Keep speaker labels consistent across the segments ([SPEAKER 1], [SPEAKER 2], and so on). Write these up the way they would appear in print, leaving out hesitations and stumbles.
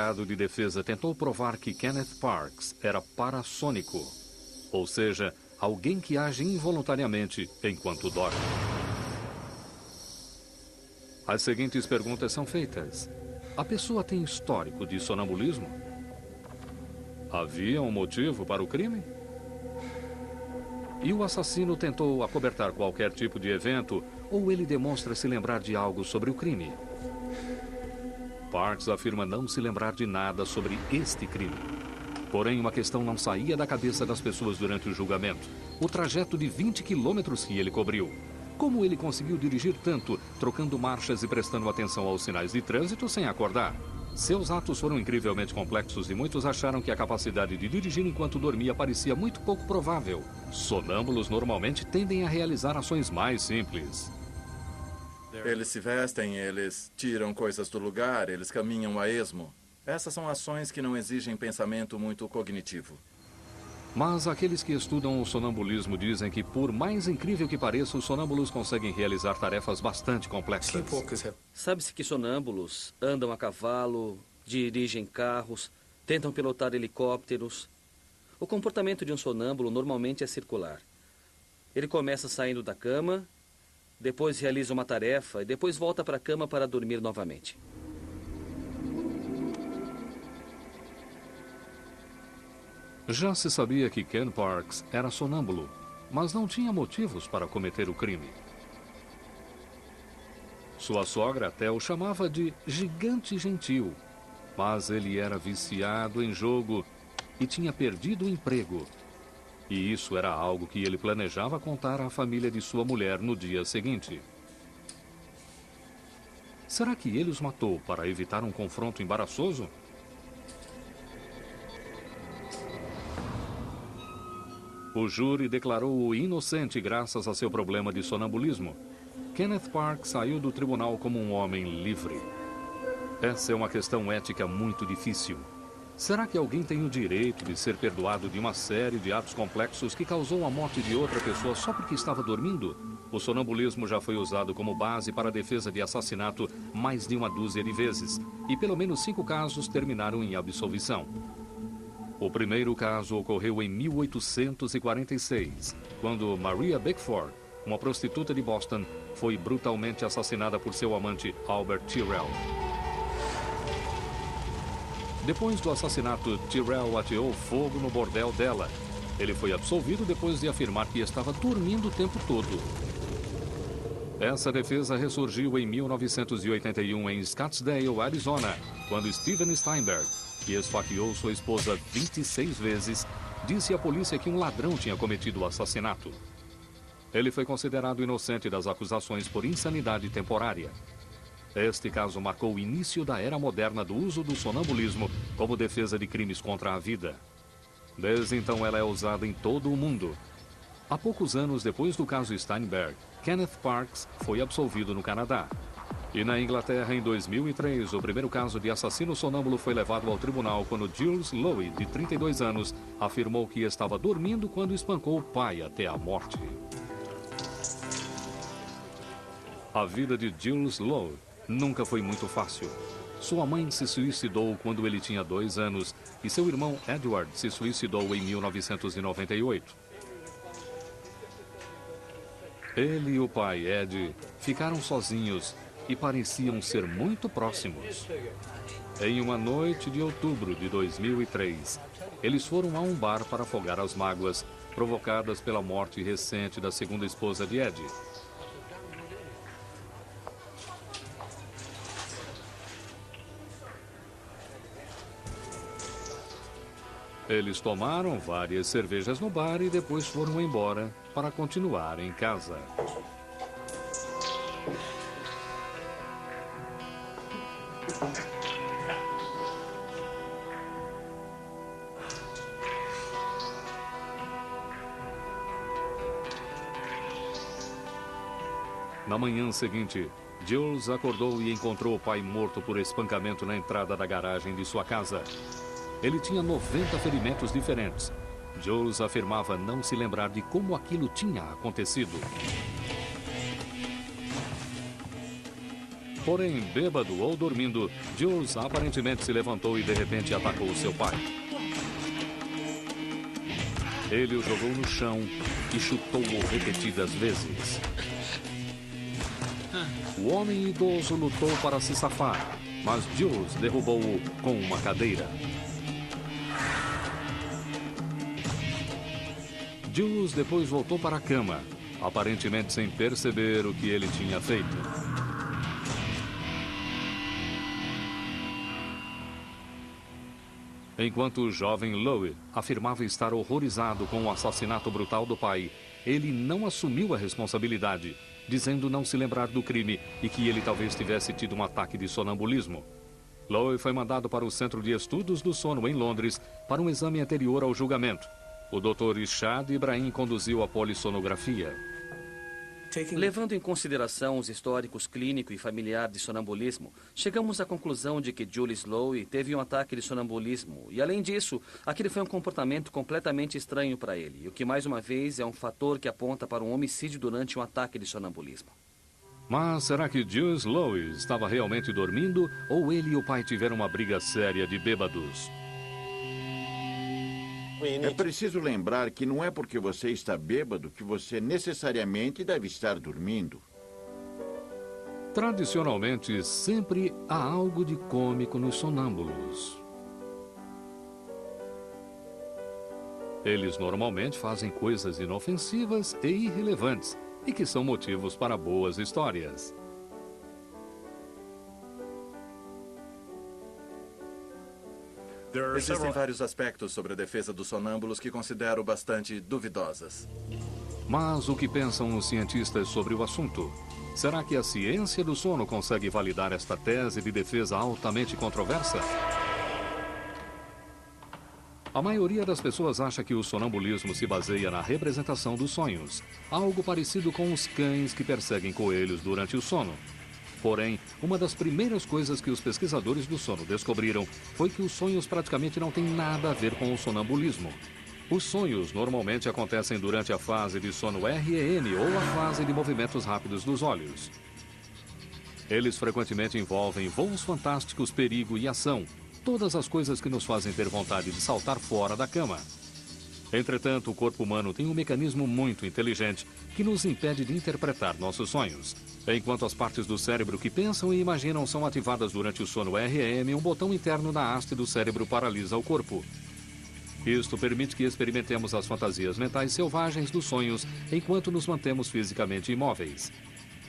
[SPEAKER 1] advogado de defesa tentou provar que Kenneth Parks era parassônico, ou seja, alguém que age involuntariamente enquanto dorme. As seguintes perguntas são feitas. A pessoa tem histórico de sonambulismo? Havia um motivo para o crime? E o assassino tentou acobertar qualquer tipo de evento ou ele demonstra se lembrar de algo sobre o crime? Parks afirma não se lembrar de nada sobre este crime. Porém, uma questão não saía da cabeça das pessoas durante o julgamento. O trajeto de 20 quilômetros que ele cobriu. Como ele conseguiu dirigir tanto, trocando marchas e prestando atenção aos sinais de trânsito sem acordar? Seus atos foram incrivelmente complexos e muitos acharam que a capacidade de dirigir enquanto dormia parecia muito pouco provável. Sonâmbulos normalmente tendem a realizar ações mais simples.
[SPEAKER 2] Eles se vestem, eles tiram coisas do lugar, eles caminham a esmo. Essas são ações que não exigem pensamento muito cognitivo.
[SPEAKER 1] Mas aqueles que estudam o sonambulismo dizem que, por mais incrível que pareça, os sonâmbulos conseguem realizar tarefas bastante complexas.
[SPEAKER 3] Sabe-se que sonâmbulos andam a cavalo, dirigem carros, tentam pilotar helicópteros. O comportamento de um sonâmbulo normalmente é circular. Ele começa saindo da cama, depois realiza uma tarefa e depois volta para a cama para dormir novamente.
[SPEAKER 1] Já se sabia que Ken Parks era sonâmbulo, mas não tinha motivos para cometer o crime. Sua sogra até o chamava de gigante gentil, mas ele era viciado em jogo e tinha perdido o emprego. E isso era algo que ele planejava contar à família de sua mulher no dia seguinte. Será que ele os matou para evitar um confronto embaraçoso? O júri declarou-o inocente graças a seu problema de sonambulismo. Kenneth Parks saiu do tribunal como um homem livre. Essa é uma questão ética muito difícil. Será que alguém tem o direito de ser perdoado de uma série de atos complexos que causou a morte de outra pessoa só porque estava dormindo? O sonambulismo já foi usado como base para a defesa de assassinato mais de uma dúzia de vezes, e pelo menos 5 casos terminaram em absolvição. O primeiro caso ocorreu em 1846, quando Maria Beckford, uma prostituta de Boston, foi brutalmente assassinada por seu amante Albert Tyrrell. Depois do assassinato, Tyrrell ateou fogo no bordel dela. Ele foi absolvido depois de afirmar que estava dormindo o tempo todo. Essa defesa ressurgiu em 1981 em Scottsdale, Arizona, quando Steven Steinberg, que esfaqueou sua esposa 26 vezes, disse à polícia que um ladrão tinha cometido o assassinato. Ele foi considerado inocente das acusações por insanidade temporária. Este caso marcou o início da era moderna do uso do sonambulismo como defesa de crimes contra a vida. Desde então ela é usada em todo o mundo. Há poucos anos depois do caso Steinberg, Kenneth Parks foi absolvido no Canadá. E na Inglaterra, em 2003, o primeiro caso de assassino sonâmbulo foi levado ao tribunal quando Jules Lowe, de 32 anos, afirmou que estava dormindo quando espancou o pai até a morte. A vida de Jules Lowe nunca foi muito fácil. Sua mãe se suicidou quando ele tinha 2 anos e seu irmão Edward se suicidou em 1998. Ele e o pai, Ed, ficaram sozinhos e pareciam ser muito próximos. Em uma noite de outubro de 2003, eles foram a um bar para afogar as mágoas provocadas pela morte recente da segunda esposa de Ed. Eles tomaram várias cervejas no bar e depois foram embora para continuar em casa. Na manhã seguinte, Jules acordou e encontrou o pai morto por espancamento na entrada da garagem de sua casa. Ele tinha 90 ferimentos diferentes. Jules afirmava não se lembrar de como aquilo tinha acontecido. Porém, bêbado ou dormindo, Jules aparentemente se levantou e de repente atacou seu pai. Ele o jogou no chão e chutou-o repetidas vezes. O homem idoso lutou para se safar, mas Jules derrubou-o com uma cadeira. Jules depois voltou para a cama, aparentemente sem perceber o que ele tinha feito. Enquanto o jovem Lowe afirmava estar horrorizado com o assassinato brutal do pai, ele não assumiu a responsabilidade, dizendo não se lembrar do crime e que ele talvez tivesse tido um ataque de sonambulismo. Lowe foi mandado para o Centro de Estudos do Sono em Londres para um exame anterior ao julgamento. O Dr. Ishad Ibrahim conduziu a polissonografia.
[SPEAKER 3] Levando em consideração os históricos clínico e familiar de sonambulismo, chegamos à conclusão de que Julius Lowe teve um ataque de sonambulismo e, além disso, aquele foi um comportamento completamente estranho para ele, o que, mais uma vez, é um fator que aponta para um homicídio durante um ataque de sonambulismo.
[SPEAKER 1] Mas será que Julius Lowe estava realmente dormindo ou ele e o pai tiveram uma briga séria de bêbados?
[SPEAKER 4] É preciso lembrar que não é porque você está bêbado que você necessariamente deve estar dormindo.
[SPEAKER 1] Tradicionalmente, sempre há algo de cômico nos sonâmbulos. Eles normalmente fazem coisas inofensivas e irrelevantes e que são motivos para boas histórias.
[SPEAKER 2] Existem vários aspectos sobre a defesa dos sonâmbulos que considero bastante duvidosas.
[SPEAKER 1] Mas o que pensam os cientistas sobre o assunto? Será que a ciência do sono consegue validar esta tese de defesa altamente controversa? A maioria das pessoas acha que o sonambulismo se baseia na representação dos sonhos, algo parecido com os cães que perseguem coelhos durante o sono. Porém, uma das primeiras coisas que os pesquisadores do sono descobriram foi que os sonhos praticamente não têm nada a ver com o sonambulismo. Os sonhos normalmente acontecem durante a fase de sono REM ou a fase de movimentos rápidos dos olhos. Eles frequentemente envolvem voos fantásticos, perigo e ação, todas as coisas que nos fazem ter vontade de saltar fora da cama. Entretanto, o corpo humano tem um mecanismo muito inteligente que nos impede de interpretar nossos sonhos. Enquanto as partes do cérebro que pensam e imaginam são ativadas durante o sono REM, um botão interno na haste do cérebro paralisa o corpo. Isto permite que experimentemos as fantasias mentais selvagens dos sonhos enquanto nos mantemos fisicamente imóveis.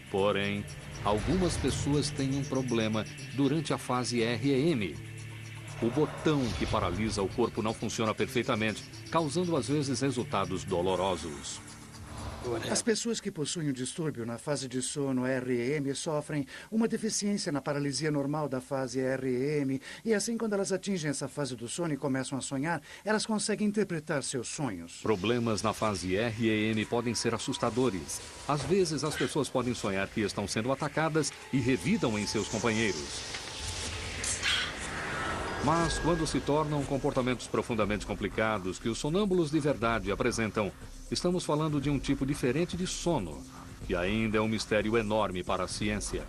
[SPEAKER 1] Porém, algumas pessoas têm um problema durante a fase REM. O botão que paralisa o corpo não funciona perfeitamente, causando às vezes resultados dolorosos.
[SPEAKER 5] As pessoas que possuem um distúrbio na fase de sono REM sofrem uma deficiência na paralisia normal da fase REM e assim, quando elas atingem essa fase do sono e começam a sonhar, elas conseguem interpretar seus sonhos.
[SPEAKER 1] Problemas na fase REM podem ser assustadores. Às vezes, as pessoas podem sonhar que estão sendo atacadas e revidam em seus companheiros. Mas, quando se tornam comportamentos profundamente complicados que os sonâmbulos de verdade apresentam, estamos falando de um tipo diferente de sono, que ainda é um mistério enorme para a ciência.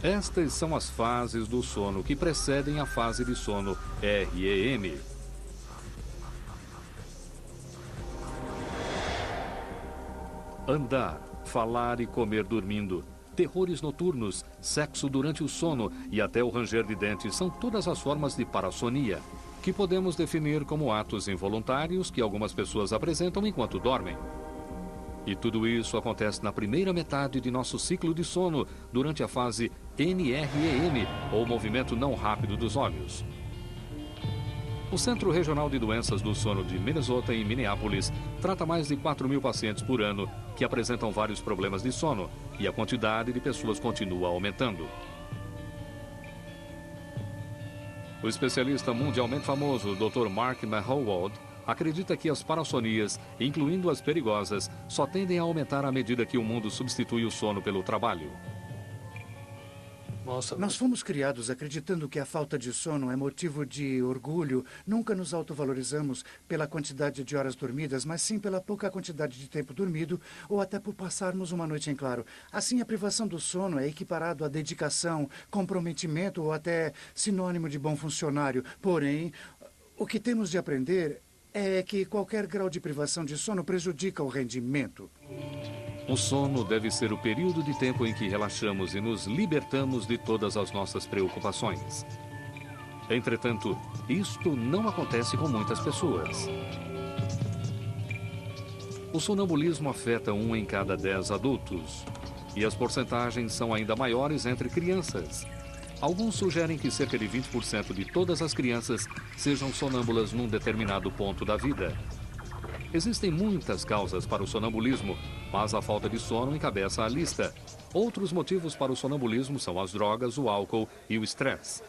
[SPEAKER 1] Estas são as fases do sono que precedem a fase de sono REM. Andar, falar e comer dormindo, terrores noturnos, sexo durante o sono e até o ranger de dentes são todas as formas de parassonia, que podemos definir como atos involuntários que algumas pessoas apresentam enquanto dormem. E tudo isso acontece na primeira metade de nosso ciclo de sono, durante a fase NREM, ou movimento não rápido dos olhos. O Centro Regional de Doenças do Sono de Minnesota, em Minneapolis, trata mais de 4.000 pacientes por ano que apresentam vários problemas de sono, e a quantidade de pessoas continua aumentando. O especialista mundialmente famoso, Dr. Mark Mahowald, acredita que as parassonias, incluindo as perigosas, só tendem a aumentar à medida que o mundo substitui o sono pelo trabalho.
[SPEAKER 5] Nós fomos criados acreditando que a falta de sono é motivo de orgulho. Nunca nos autovalorizamos pela quantidade de horas dormidas, mas sim pela pouca quantidade de tempo dormido ou até por passarmos uma noite em claro. Assim, a privação do sono é equiparado à dedicação, comprometimento ou até sinônimo de bom funcionário. Porém, o que temos de aprender é que qualquer grau de privação de sono prejudica o rendimento.
[SPEAKER 1] O sono deve ser o período de tempo em que relaxamos e nos libertamos de todas as nossas preocupações. Entretanto, isto não acontece com muitas pessoas. O sonambulismo afeta 1 em cada 10 adultos. E as porcentagens são ainda maiores entre crianças. Alguns sugerem que cerca de 20% de todas as crianças sejam sonâmbulas num determinado ponto da vida. Existem muitas causas para o sonambulismo, mas a falta de sono encabeça a lista. Outros motivos para o sonambulismo são as drogas, o álcool e o estresse.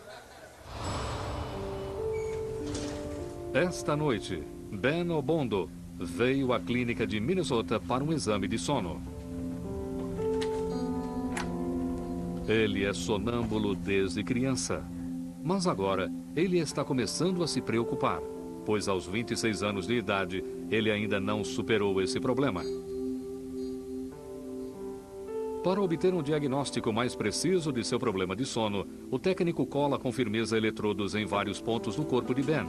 [SPEAKER 1] Esta noite, Ben Obondo veio à clínica de Minnesota para um exame de sono. Ele é sonâmbulo desde criança, mas agora ele está começando a se preocupar, pois aos 26 anos de idade, ele ainda não superou esse problema. Para obter um diagnóstico mais preciso de seu problema de sono, o técnico cola com firmeza eletrodos em vários pontos do corpo de Ben.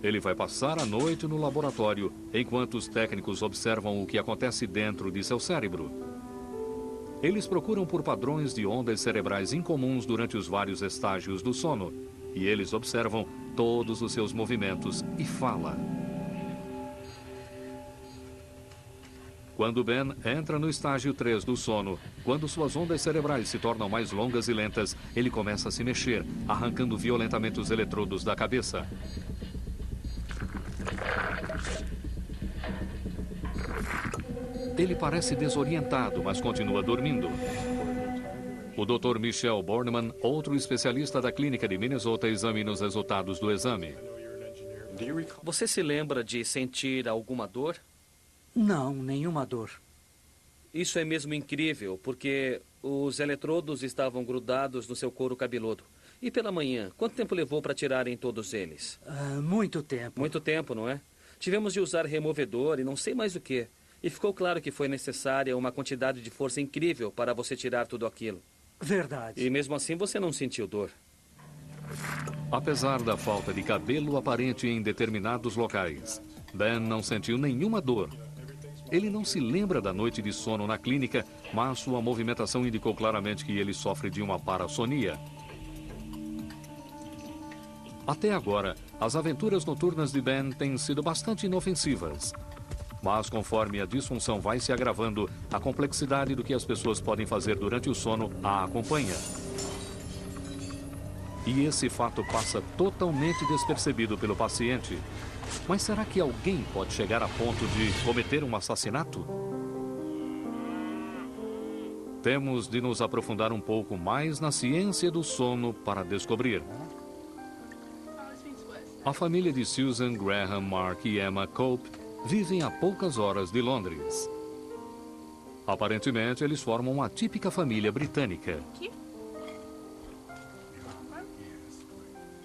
[SPEAKER 1] Ele vai passar a noite no laboratório, enquanto os técnicos observam o que acontece dentro de seu cérebro. Eles procuram por padrões de ondas cerebrais incomuns durante os vários estágios do sono, e eles observam todos os seus movimentos e fala. Quando Ben entra no estágio 3 do sono, quando suas ondas cerebrais se tornam mais longas e lentas, ele começa a se mexer, arrancando violentamente os eletrodos da cabeça. Ele parece desorientado, mas continua dormindo. O Dr. Michel Bornemann, outro especialista da clínica de Minnesota, examina os resultados do exame.
[SPEAKER 3] Você se lembra de sentir alguma dor?
[SPEAKER 6] Não, nenhuma dor.
[SPEAKER 3] Isso é mesmo incrível, porque os eletrodos estavam grudados no seu couro cabeludo. E pela manhã, quanto tempo levou para tirarem todos eles?
[SPEAKER 6] Muito tempo.
[SPEAKER 3] Muito tempo, não é? Tivemos de usar removedor e não sei mais o que. E ficou claro que foi necessária uma quantidade de força incrível para você tirar tudo aquilo.
[SPEAKER 6] Verdade.
[SPEAKER 3] E mesmo assim você não sentiu dor.
[SPEAKER 1] Apesar da falta de cabelo aparente em determinados locais, Ben não sentiu nenhuma dor. Ele não se lembra da noite de sono na clínica, mas sua movimentação indicou claramente que ele sofre de uma parassonia. Até agora, as aventuras noturnas de Ben têm sido bastante inofensivas. Mas conforme a disfunção vai se agravando, a complexidade do que as pessoas podem fazer durante o sono a acompanha. E esse fato passa totalmente despercebido pelo paciente. Mas será que alguém pode chegar a ponto de cometer um assassinato? Temos de nos aprofundar um pouco mais na ciência do sono para descobrir. A família de Susan, Graham, Mark e Emma Cope vivem a poucas horas de Londres. Aparentemente, eles formam uma típica família britânica.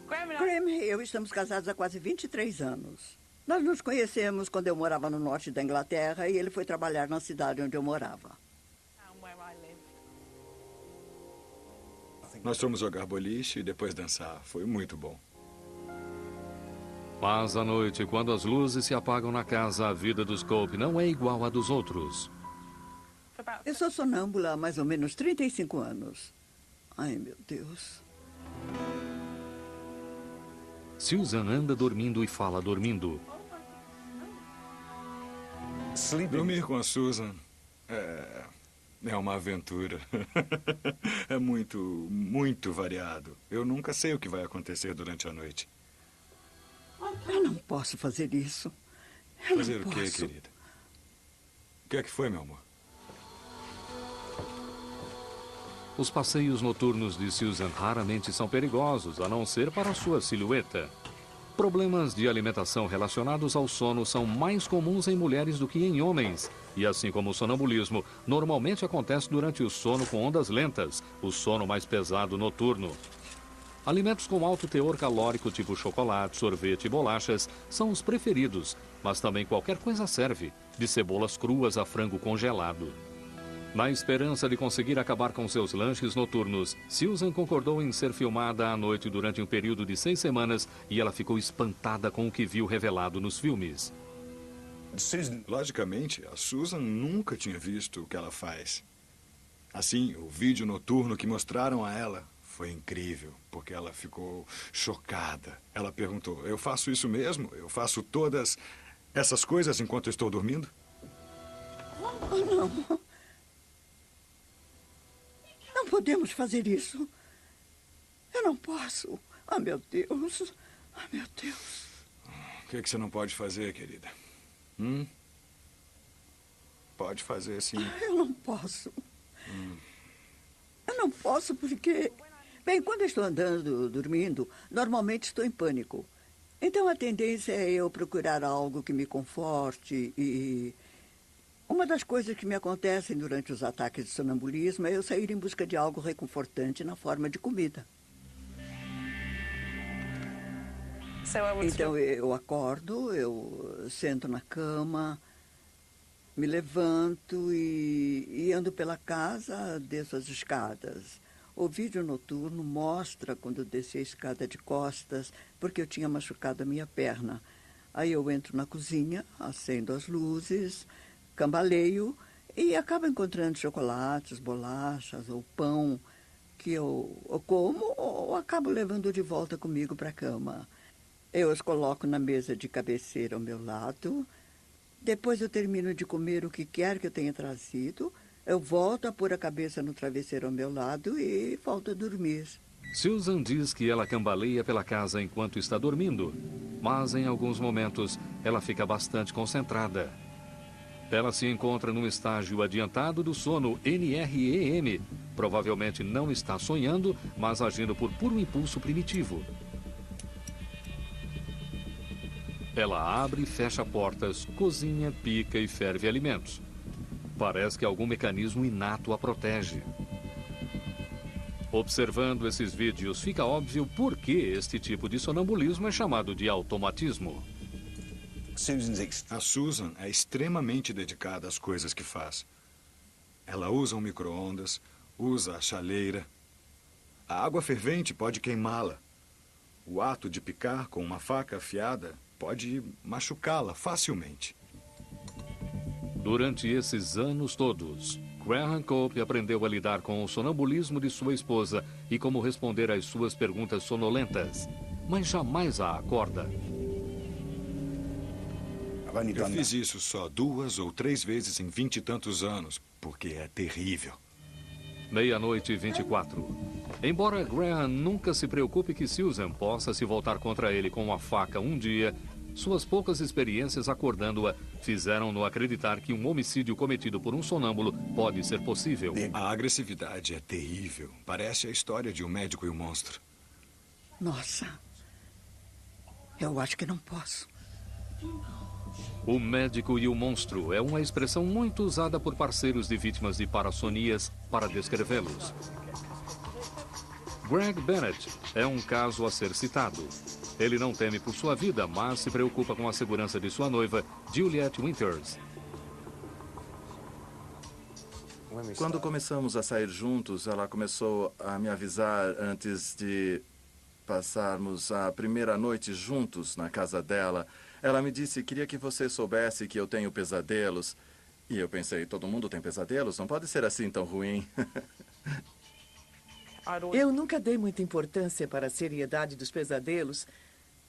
[SPEAKER 7] Graham e eu estamos casados há quase 23 anos. Nós nos conhecemos quando eu morava no norte da Inglaterra e ele foi trabalhar na cidade onde eu morava.
[SPEAKER 8] Nós fomos jogar boliche e depois dançar. Foi muito bom.
[SPEAKER 1] Mas à noite, quando as luzes se apagam na casa, a vida dos Cope não é igual à dos outros.
[SPEAKER 7] Eu sou sonâmbula há mais ou menos 35 anos. Ai, meu Deus.
[SPEAKER 1] Susan anda dormindo e fala dormindo.
[SPEAKER 8] Dormir com a Susan é uma aventura. É muito variado. Eu nunca sei o que vai acontecer durante a noite.
[SPEAKER 7] Eu não posso fazer isso. Eu
[SPEAKER 8] Fazer
[SPEAKER 7] não
[SPEAKER 8] o quê,
[SPEAKER 7] posso.
[SPEAKER 8] querida? O que é que foi, meu amor?
[SPEAKER 1] Os passeios noturnos de Susan raramente são perigosos, a não ser para sua silhueta. Problemas de alimentação relacionados ao sono são mais comuns em mulheres do que em homens. E assim como o sonambulismo, normalmente acontece durante o sono com ondas lentas, o sono mais pesado noturno. Alimentos com alto teor calórico, tipo chocolate, sorvete e bolachas, são os preferidos, mas também qualquer coisa serve, de cebolas cruas a frango congelado. Na esperança de conseguir acabar com seus lanches noturnos, Susan concordou em ser filmada à noite durante um período de 6 semanas e ela ficou espantada com o que viu revelado nos filmes.
[SPEAKER 8] Logicamente, a Susan nunca tinha visto o que ela faz. Assim, o vídeo noturno que mostraram a ela foi incrível, porque ela ficou chocada. Ela perguntou, eu faço isso mesmo? Eu faço todas essas coisas enquanto estou dormindo?
[SPEAKER 7] Oh, não. Não podemos fazer isso. Eu não posso. Ah, meu Deus. Ah, meu Deus.
[SPEAKER 8] O que você não pode fazer, querida? Pode fazer, sim.
[SPEAKER 7] Eu não posso. Eu não posso porque... Bem, quando eu estou andando, dormindo, normalmente estou em pânico. Então a tendência é eu procurar algo que me conforte e... Uma das coisas que me acontecem durante os ataques de sonambulismo é eu sair em busca de algo reconfortante na forma de comida. Então eu acordo, eu sento na cama, me levanto e ando pela casa, desço as escadas. O vídeo noturno mostra quando eu desci a escada de costas, porque eu tinha machucado a minha perna. Aí eu entro na cozinha, acendo as luzes, cambaleio e acabo encontrando chocolates, bolachas ou pão que eu como ou acabo levando de volta comigo para a cama. Eu os coloco na mesa de cabeceira ao meu lado. Depois eu termino de comer o que quer que eu tenha trazido. Eu volto a pôr a cabeça no travesseiro ao meu lado e volto a dormir.
[SPEAKER 1] Susan diz que ela cambaleia pela casa enquanto está dormindo, mas em alguns momentos ela fica bastante concentrada. Ela se encontra num estágio adiantado do sono NREM. Provavelmente não está sonhando, mas agindo por puro impulso primitivo. Ela abre e fecha portas, cozinha, pica e ferve alimentos. Parece que algum mecanismo inato a protege. Observando esses vídeos, fica óbvio por que este tipo de sonambulismo é chamado de automatismo.
[SPEAKER 8] A Susan é extremamente dedicada às coisas que faz. Ela usa um micro-ondas, usa a chaleira. A água fervente pode queimá-la. O ato de picar com uma faca afiada pode machucá-la facilmente.
[SPEAKER 1] Durante esses anos todos, Graham Cope aprendeu a lidar com o sonambulismo de sua esposa e como responder às suas perguntas sonolentas, mas jamais a acorda.
[SPEAKER 8] Eu fiz isso só 2 ou 3 vezes em 20 e tantos anos, porque é terrível.
[SPEAKER 1] 00:24. Embora Graham nunca se preocupe que Susan possa se voltar contra ele com uma faca um dia, suas poucas experiências acordando-a fizeram-no acreditar que um homicídio cometido por um sonâmbulo pode ser possível.
[SPEAKER 8] A agressividade é terrível. Parece a história de um médico e um monstro.
[SPEAKER 7] Nossa, eu acho que não posso.
[SPEAKER 1] O médico e o monstro é uma expressão muito usada por parceiros de vítimas de parassonias para descrevê-los. Greg Bennett é um caso a ser citado. Ele não teme por sua vida, mas se preocupa com a segurança de sua noiva, Juliette Winters.
[SPEAKER 2] Quando começamos a sair juntos, ela começou a me avisar antes de passarmos a primeira noite juntos na casa dela. Ela me disse, queria que você soubesse que eu tenho pesadelos. E eu pensei, todo mundo tem pesadelos? Não pode ser assim tão ruim.
[SPEAKER 9] Eu nunca dei muita importância para a seriedade dos pesadelos,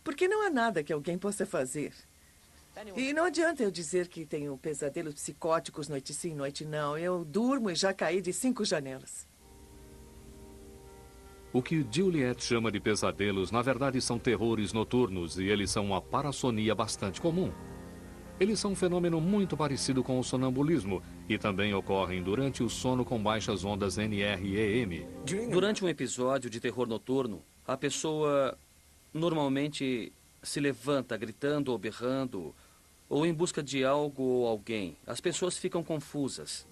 [SPEAKER 9] porque não há nada que alguém possa fazer. E não adianta eu dizer que tenho pesadelos psicóticos noite sim, noite não. Eu durmo e já caí de 5 janelas.
[SPEAKER 1] O que Juliette chama de pesadelos, na verdade, são terrores noturnos e eles são uma parassonia bastante comum. Eles são um fenômeno muito parecido com o sonambulismo e também ocorrem durante o sono com baixas ondas NREM.
[SPEAKER 3] Durante um episódio de terror noturno, a pessoa normalmente se levanta gritando ou berrando, ou em busca de algo ou alguém, as pessoas ficam confusas.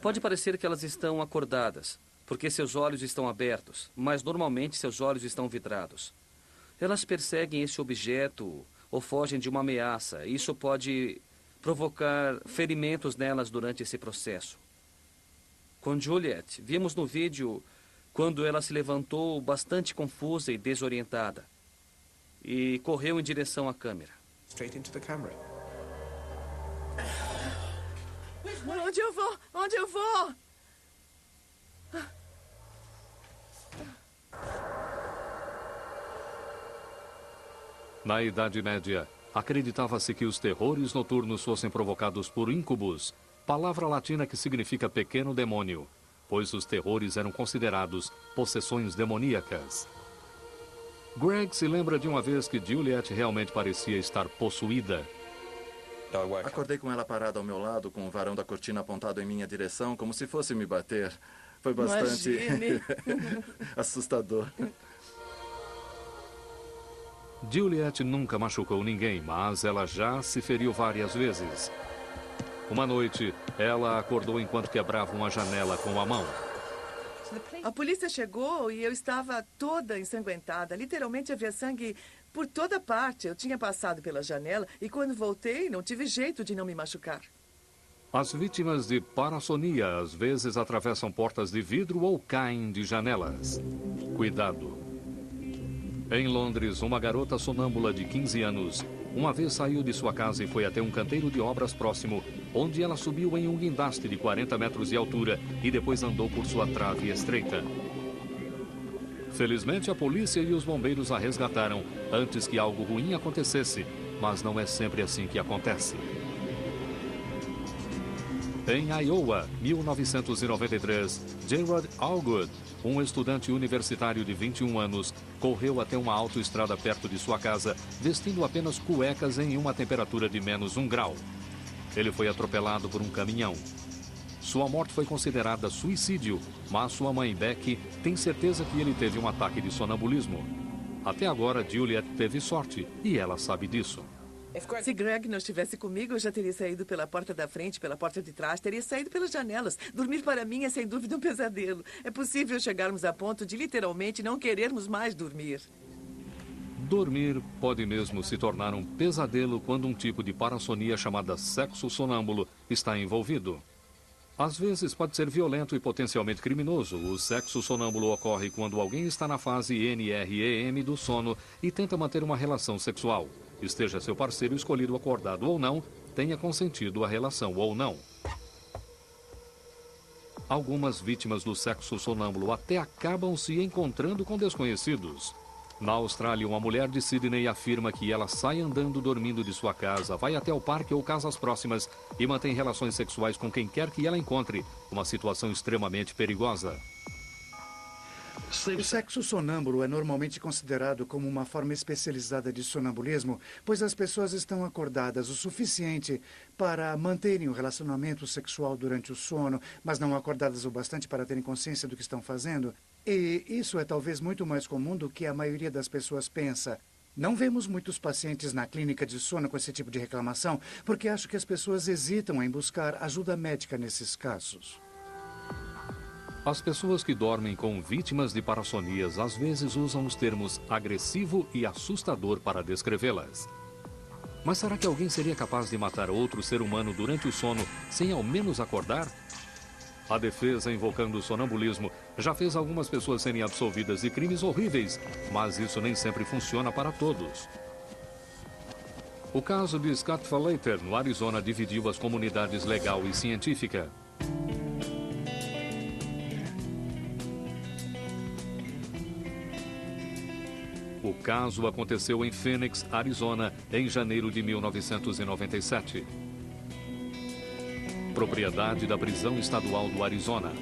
[SPEAKER 3] Pode parecer que elas estão acordadas, porque seus olhos estão abertos, mas normalmente seus olhos estão vidrados. Elas perseguem esse objeto ou fogem de uma ameaça. Isso pode provocar ferimentos nelas durante esse processo. Com Juliet, vimos no vídeo quando ela se levantou bastante confusa e desorientada e correu em direção à câmera.
[SPEAKER 9] Onde eu vou? Onde eu vou?
[SPEAKER 1] Na Idade Média, acreditava-se que os terrores noturnos fossem provocados por íncubos, palavra latina que significa pequeno demônio, pois os terrores eram considerados possessões demoníacas. Greg se lembra de uma vez que Juliet realmente parecia estar possuída.
[SPEAKER 2] Acordei com ela parada ao meu lado, com o varão da cortina apontado em minha direção, como se fosse me bater. Foi bastante assustador.
[SPEAKER 1] Juliet nunca machucou ninguém, mas ela já se feriu várias vezes. Uma noite, ela acordou enquanto quebrava uma janela com a mão.
[SPEAKER 9] A polícia chegou e eu estava toda ensanguentada. Literalmente havia sangue por toda parte. Eu tinha passado pela janela e quando voltei não tive jeito de não me machucar.
[SPEAKER 1] As vítimas de parassonia às vezes atravessam portas de vidro ou caem de janelas. Cuidado. Em Londres, uma garota sonâmbula de 15 anos uma vez saiu de sua casa e foi até um canteiro de obras próximo, onde ela subiu em um guindaste de 40 metros de altura e depois andou por sua trave estreita. Felizmente, a polícia e os bombeiros a resgataram antes que algo ruim acontecesse, mas não é sempre assim que acontece. Em Iowa, 1993, Gerard Allgood, um estudante universitário de 21 anos, correu até uma autoestrada perto de sua casa, vestindo apenas cuecas em uma temperatura de -1 grau. Ele foi atropelado por um caminhão. Sua morte foi considerada suicídio, mas sua mãe, Becky, tem certeza que ele teve um ataque de sonambulismo. Até agora, Juliet teve sorte, e ela sabe disso.
[SPEAKER 9] Se Greg não estivesse comigo, eu já teria saído pela porta da frente, pela porta de trás, teria saído pelas janelas. Dormir para mim é sem dúvida um pesadelo. É possível chegarmos a ponto de literalmente não querermos mais dormir.
[SPEAKER 1] Dormir pode mesmo se tornar um pesadelo quando um tipo de parassonia chamada sexo sonâmbulo está envolvido. Às vezes pode ser violento e potencialmente criminoso. O sexo sonâmbulo ocorre quando alguém está na fase NREM do sono e tenta manter uma relação sexual. Esteja seu parceiro escolhido acordado ou não, tenha consentido a relação ou não. Algumas vítimas do sexo sonâmbulo até acabam se encontrando com desconhecidos. Na Austrália, uma mulher de Sydney afirma que ela sai andando dormindo de sua casa, vai até o parque ou casas próximas e mantém relações sexuais com quem quer que ela encontre, uma situação extremamente perigosa.
[SPEAKER 5] O sexo sonâmbulo é normalmente considerado como uma forma especializada de sonambulismo, pois as pessoas estão acordadas o suficiente para manterem o relacionamento sexual durante o sono, mas não acordadas o bastante para terem consciência do que estão fazendo. E isso é talvez muito mais comum do que a maioria das pessoas pensa. Não vemos muitos pacientes na clínica de sono com esse tipo de reclamação, porque acho que as pessoas hesitam em buscar ajuda médica nesses casos.
[SPEAKER 1] As pessoas que dormem com vítimas de parassonias às vezes usam os termos agressivo e assustador para descrevê-las. Mas será que alguém seria capaz de matar outro ser humano durante o sono sem ao menos acordar? A defesa, invocando o sonambulismo, já fez algumas pessoas serem absolvidas de crimes horríveis, mas isso nem sempre funciona para todos. O caso de Scott Falater, no Arizona, dividiu as comunidades legal e científica. O caso aconteceu em Phoenix, Arizona, em janeiro de 1997. Propriedade da prisão estadual do Arizona.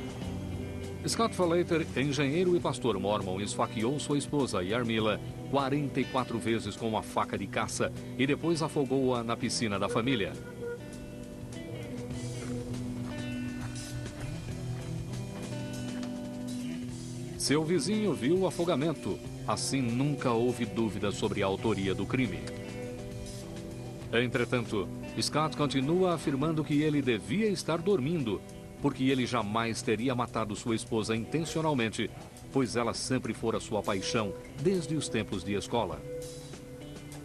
[SPEAKER 1] Scott Falater, engenheiro e pastor mormon, esfaqueou sua esposa, Yarmila, 44 vezes com uma faca de caça e depois afogou-a na piscina da família. Seu vizinho viu o afogamento. Assim, nunca houve dúvida sobre a autoria do crime. Entretanto, Scott continua afirmando que ele devia estar dormindo, porque ele jamais teria matado sua esposa intencionalmente, pois ela sempre fora sua paixão desde os tempos de escola.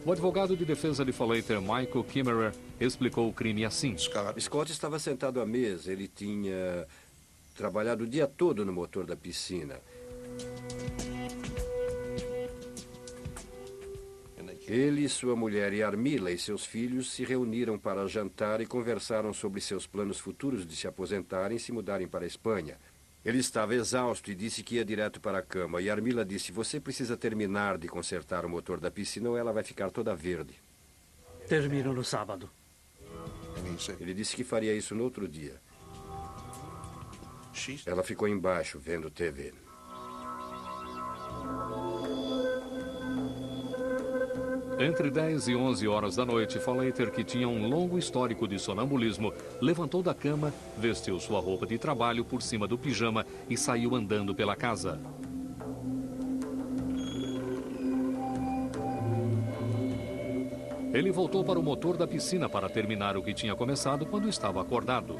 [SPEAKER 1] O advogado de defesa de Falater, Michael Kimmerer, explicou o crime assim.
[SPEAKER 10] Scott estava sentado à mesa. Ele tinha trabalhado o dia todo no motor da piscina. Ele, sua mulher e Armila e seus filhos se reuniram para jantar e conversaram sobre seus planos futuros de se aposentarem e se mudarem para a Espanha. Ele estava exausto e disse que ia direto para a cama. E Armila disse, você precisa terminar de consertar o motor da piscina ou ela vai ficar toda verde.
[SPEAKER 6] Termino no sábado.
[SPEAKER 10] Ele disse que faria isso no outro dia. Ela ficou embaixo, vendo TV.
[SPEAKER 1] Entre 10 e 11 horas da noite, Falater, que tinha um longo histórico de sonambulismo, levantou da cama, vestiu sua roupa de trabalho por cima do pijama e saiu andando pela casa. Ele voltou para o motor da piscina para terminar o que tinha começado quando estava acordado.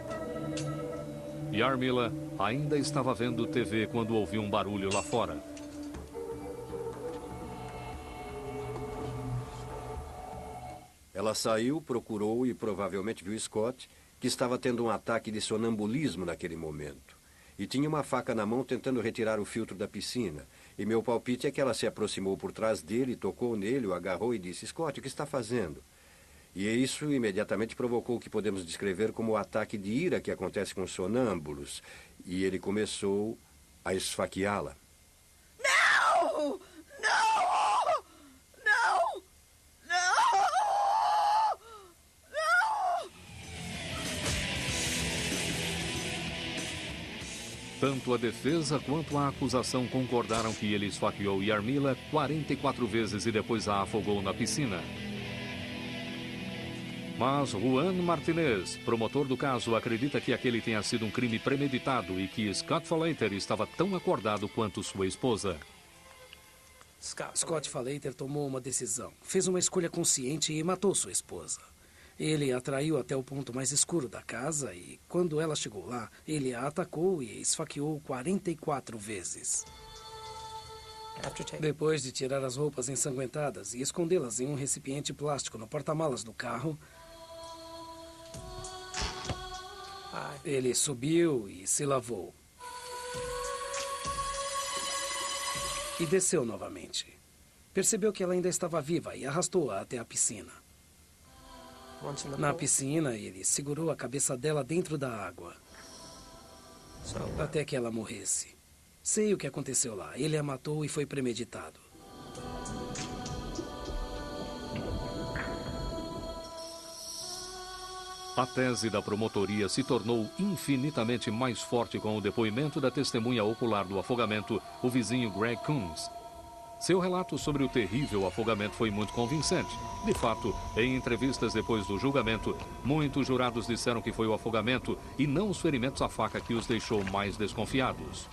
[SPEAKER 1] E Armila ainda estava vendo TV quando ouviu um barulho lá fora.
[SPEAKER 10] Ela saiu, procurou e provavelmente viu Scott, que estava tendo um ataque de sonambulismo naquele momento. E tinha uma faca na mão tentando retirar o filtro da piscina. E meu palpite é que ela se aproximou por trás dele, tocou nele, o agarrou e disse, Scott, o que está fazendo? E isso imediatamente provocou o que podemos descrever como o ataque de ira que acontece com sonâmbulos. E ele começou a esfaqueá-la.
[SPEAKER 9] Não! Não! Não! Não! Não!
[SPEAKER 1] Tanto a defesa quanto a acusação concordaram que ele esfaqueou Yarmila 44 vezes e depois a afogou na piscina. Mas Juan Martinez, promotor do caso, acredita que aquele tenha sido um crime premeditado e que Scott Falater estava tão acordado quanto sua esposa.
[SPEAKER 11] Scott Falater tomou uma decisão, fez uma escolha consciente e matou sua esposa. Ele a traiu até o ponto mais escuro da casa e, quando ela chegou lá, ele a atacou e esfaqueou 44 vezes. Depois de tirar as roupas ensanguentadas e escondê-las em um recipiente plástico no porta-malas do carro, ele subiu e se lavou. E desceu novamente. Percebeu que ela ainda estava viva e arrastou-a até a piscina. Na piscina, ele segurou a cabeça dela dentro da água, até que ela morresse. Sei o que aconteceu lá. Ele a matou e foi premeditado.
[SPEAKER 1] A tese da promotoria se tornou infinitamente mais forte com o depoimento da testemunha ocular do afogamento, o vizinho Greg Coons. Seu relato sobre o terrível afogamento foi muito convincente. De fato, em entrevistas depois do julgamento, muitos jurados disseram que foi o afogamento e não os ferimentos à faca que os deixou mais desconfiados.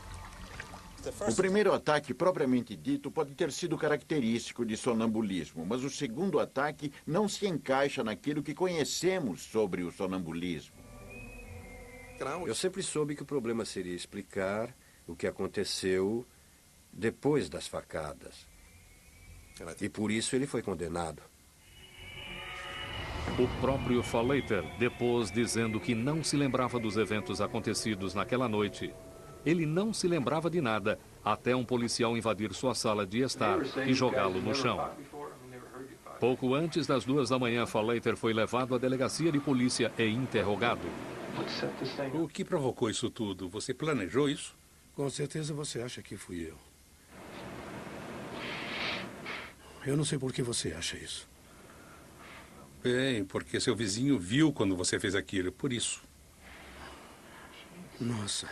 [SPEAKER 4] O primeiro ataque, propriamente dito, pode ter sido característico de sonambulismo, mas o segundo ataque não se encaixa naquilo que conhecemos sobre o sonambulismo.
[SPEAKER 10] Eu sempre soube que o problema seria explicar o que aconteceu depois das facadas. E por isso ele foi condenado.
[SPEAKER 1] O próprio Falater depôs dizendo que não se lembrava dos eventos acontecidos naquela noite. Ele não se lembrava de nada, até um policial invadir sua sala de estar e jogá-lo no chão. Pouco antes das 2 da manhã, Falater foi levado à delegacia de polícia e interrogado.
[SPEAKER 12] O que provocou isso tudo? Você planejou isso?
[SPEAKER 13] Com certeza você acha que fui eu. Eu não sei por que você acha isso.
[SPEAKER 12] Bem, porque seu vizinho viu quando você fez aquilo, por isso.
[SPEAKER 13] Nossa.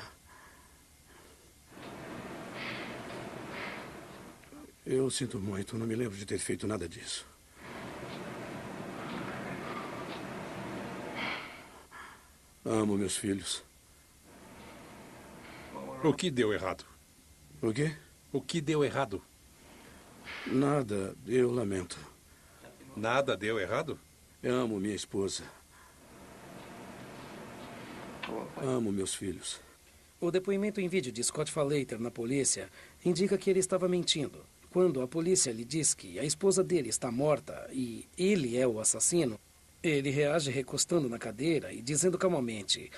[SPEAKER 13] Eu sinto muito, não me lembro de ter feito nada disso. Amo meus filhos.
[SPEAKER 12] O que deu errado?
[SPEAKER 13] O quê?
[SPEAKER 12] O que deu errado?
[SPEAKER 13] Nada, eu lamento.
[SPEAKER 12] Nada deu errado?
[SPEAKER 13] Eu amo minha esposa. Amo meus filhos.
[SPEAKER 11] O depoimento em vídeo de Scott Falater na polícia indica que ele estava mentindo. Quando a polícia lhe diz que a esposa dele está morta e ele é o assassino, ele reage recostando na cadeira e dizendo calmamente: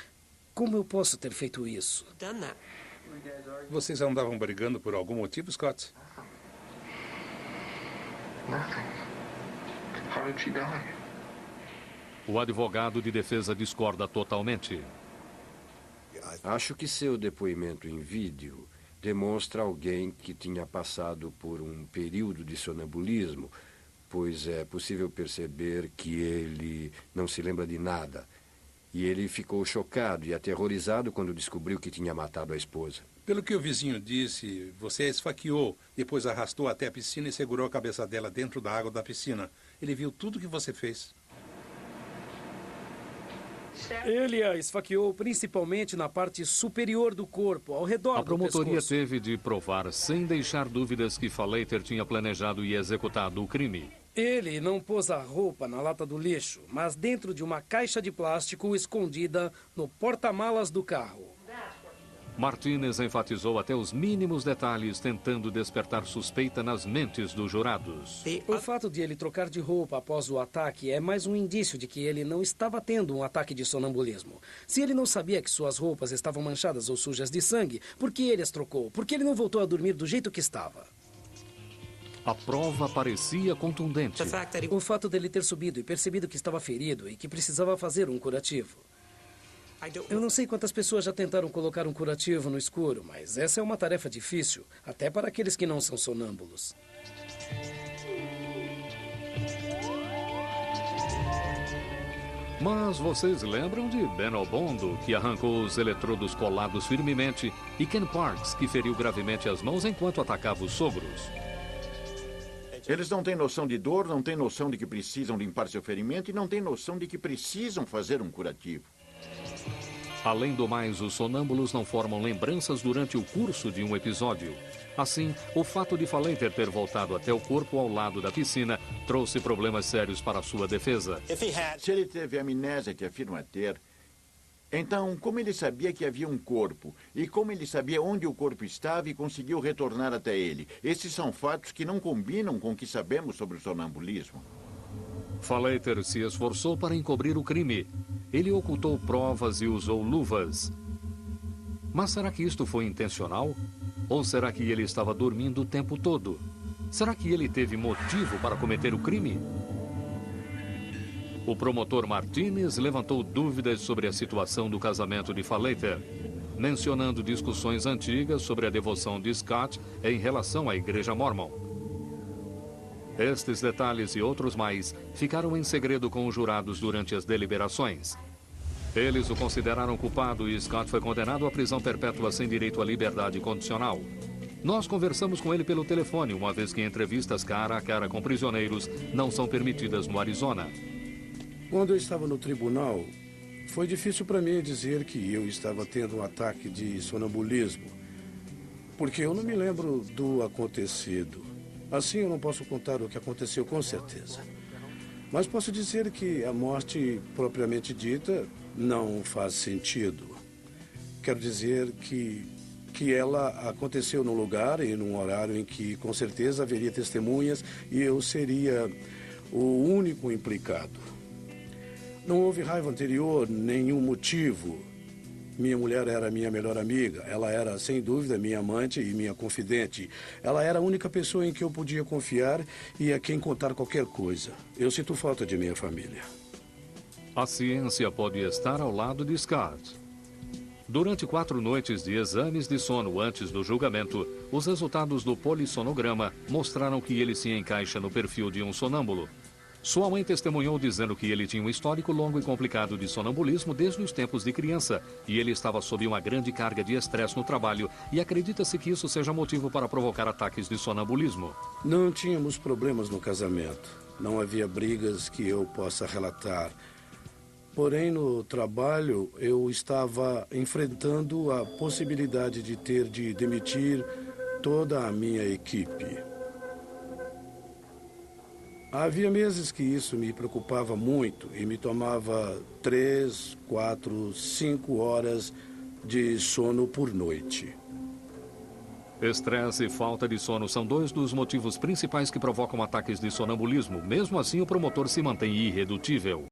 [SPEAKER 11] como eu posso ter feito isso?
[SPEAKER 12] Vocês andavam brigando por algum motivo, Scott?
[SPEAKER 1] O advogado de defesa discorda totalmente.
[SPEAKER 10] Acho que seu depoimento em vídeo demonstra alguém que tinha passado por um período de sonambulismo, pois é possível perceber que ele não se lembra de nada. E ele ficou chocado e aterrorizado quando descobriu que tinha matado a esposa.
[SPEAKER 12] Pelo que o vizinho disse, você a esfaqueou, depois arrastou até a piscina e segurou a cabeça dela dentro da água da piscina. Ele viu tudo que você fez.
[SPEAKER 11] Ele a esfaqueou principalmente na parte superior do corpo, ao redor do pescoço.
[SPEAKER 1] A promotoria teve de provar, sem deixar dúvidas, que Falater tinha planejado e executado o crime.
[SPEAKER 11] Ele não pôs a roupa na lata do lixo, mas dentro de uma caixa de plástico escondida no porta-malas do carro.
[SPEAKER 1] Martínez enfatizou até os mínimos detalhes, tentando despertar suspeita nas mentes dos jurados.
[SPEAKER 11] O fato de ele trocar de roupa após o ataque é mais um indício de que ele não estava tendo um ataque de sonambulismo. Se ele não sabia que suas roupas estavam manchadas ou sujas de sangue, por que ele as trocou? Por que ele não voltou a dormir do jeito que estava?
[SPEAKER 1] A prova parecia contundente.
[SPEAKER 11] O fato dele ter subido e percebido que estava ferido e que precisava fazer um curativo. Eu não sei quantas pessoas já tentaram colocar um curativo no escuro, mas essa é uma tarefa difícil, até para aqueles que não são sonâmbulos.
[SPEAKER 1] Mas vocês lembram de Ben Obondo, que arrancou os eletrodos colados firmemente, e Ken Parks, que feriu gravemente as mãos enquanto atacava os sogros?
[SPEAKER 4] Eles não têm noção de dor, não têm noção de que precisam limpar seu ferimento e não têm noção de que precisam fazer um curativo.
[SPEAKER 1] Além do mais, os sonâmbulos não formam lembranças durante o curso de um episódio. Assim, o fato de Falater ter voltado até o corpo ao lado da piscina trouxe problemas sérios para sua defesa.
[SPEAKER 4] Se ele teve a amnésia que afirma ter, então como ele sabia que havia um corpo? E como ele sabia onde o corpo estava e conseguiu retornar até ele? Esses são fatos que não combinam com o que sabemos sobre o sonambulismo.
[SPEAKER 1] Falater se esforçou para encobrir o crime. Ele ocultou provas e usou luvas. Mas será que isto foi intencional? Ou será que ele estava dormindo o tempo todo? Será que ele teve motivo para cometer o crime? O promotor Martínez levantou dúvidas sobre a situação do casamento de Falater, mencionando discussões antigas sobre a devoção de Scott em relação à Igreja Mórmon. Estes detalhes e outros mais ficaram em segredo com os jurados durante as deliberações. Eles o consideraram culpado e Scott foi condenado à prisão perpétua sem direito à liberdade condicional. Nós conversamos com ele pelo telefone, uma vez que entrevistas cara a cara com prisioneiros não são permitidas no Arizona.
[SPEAKER 13] Quando eu estava no tribunal, foi difícil para mim dizer que eu estava tendo um ataque de sonambulismo, porque eu não me lembro do acontecido. Assim, eu não posso contar o que aconteceu com certeza. Mas posso dizer que a morte propriamente dita não faz sentido. Quero dizer que ela aconteceu num lugar e num horário em que, com certeza, haveria testemunhas e eu seria o único implicado. Não houve raiva anterior, nenhum motivo. Minha mulher era minha melhor amiga. Ela era, sem dúvida, minha amante e minha confidente. Ela era a única pessoa em que eu podia confiar e a quem contar qualquer coisa. Eu sinto falta de minha família.
[SPEAKER 1] A ciência pode estar ao lado de Scott. Durante 4 noites de exames de sono antes do julgamento, os resultados do polissonograma mostraram que ele se encaixa no perfil de um sonâmbulo. Sua mãe testemunhou dizendo que ele tinha um histórico longo e complicado de sonambulismo desde os tempos de criança e ele estava sob uma grande carga de estresse no trabalho e acredita-se que isso seja motivo para provocar ataques de sonambulismo.
[SPEAKER 13] Não tínhamos problemas no casamento. Não havia brigas que eu possa relatar. Porém, no trabalho, eu estava enfrentando a possibilidade de ter de demitir toda a minha equipe. Havia meses que isso me preocupava muito e me tomava 3, 4, 5 horas de sono por noite.
[SPEAKER 1] Estresse e falta de sono são dois dos motivos principais que provocam ataques de sonambulismo. Mesmo assim, o promotor se mantém irredutível.